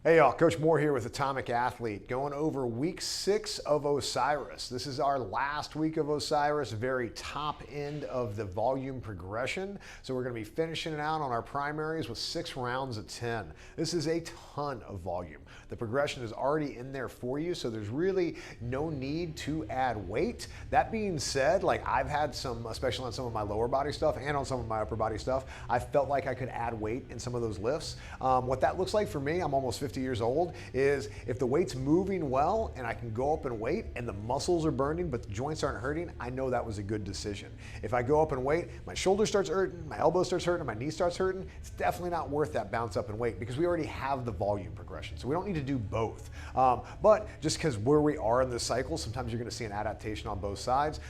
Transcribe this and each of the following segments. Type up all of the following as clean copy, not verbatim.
Hey y'all, Coach Moore here with Atomic Athlete, going over week 6 of Osiris. This is our last week of Osiris, very top end of the volume progression. So we're going to be finishing it out on our primaries with 6 rounds of 10. This is a ton of volume. The progression is already in there for you, so there's really no need to add weight. That being said, like I've had some, especially on some of my lower body stuff and on some of my upper body stuff, I felt like I could add weight in some of those lifts. What that looks like for me, I'm almost 50 years old, is if the weight's moving well and I can go up in weight and the muscles are burning but the joints aren't hurting, I know that was a good decision. If I go up in weight, my shoulder starts hurting, my elbow starts hurting, my knee starts hurting, it's definitely not worth that bounce up in weight because we already have the volume progression. So we don't need to do both. But just because where we are in this cycle, sometimes you're going to see an adaptation on both sides.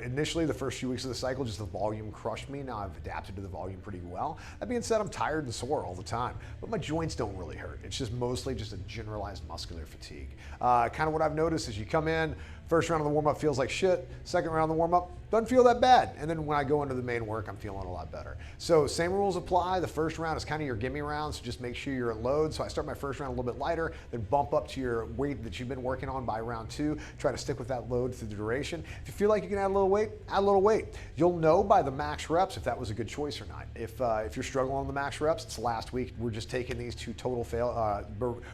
Initially, the first few weeks of the cycle, just the volume crushed me. Now I've adapted to the volume pretty well. That being said, I'm tired and sore all the time, but my joints don't really hurt. It's just mostly just a generalized muscular fatigue. Kind of what I've noticed is you come in, first round of the warm-up feels like shit, second round of the warm-up doesn't feel that bad, and then when I go into the main work, I'm feeling a lot better. So same rules apply. The first round is kind of your gimme round, so just make sure you're at load. So I start my first round a little bit lighter, then bump up to your weight that you've been working on by round 2. Try to stick with that load through the duration. If you feel like you can add a little weight, add a little weight. You'll know by the max reps if that was a good choice or not. If you're struggling on the max reps, it's last week. We're just taking these to total fail.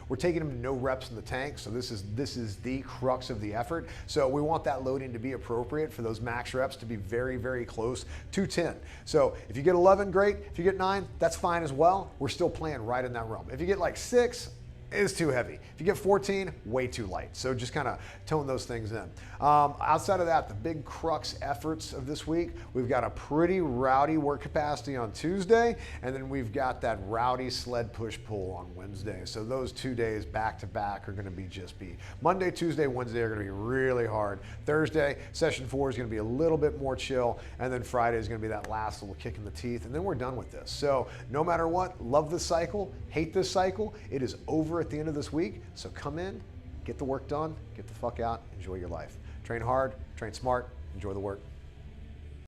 We're taking them to no reps in the tank. So this is the crux of the effort. So we want that loading to be appropriate for those max reps to be very, very close to 10. So if you get 11, great. If you get 9, that's fine as well. We're still playing right in that realm. If you get like 6, is too heavy. If you get 14, way too light. So just kind of tone those things in. Outside of that, the big crux efforts of this week, we've got a pretty rowdy work capacity on Tuesday, and then we've got that rowdy sled push-pull on Wednesday. So those 2 days back to back are going to be Monday, Tuesday, Wednesday are going to be really hard. Thursday, session 4 is going to be a little bit more chill, and then Friday is going to be that last little kick in the teeth, and then we're done with this. So no matter what, love this cycle, hate this cycle, it is over at the end of this week. So come in, get the work done, get the fuck out, enjoy your life. Train hard, train smart, enjoy the work.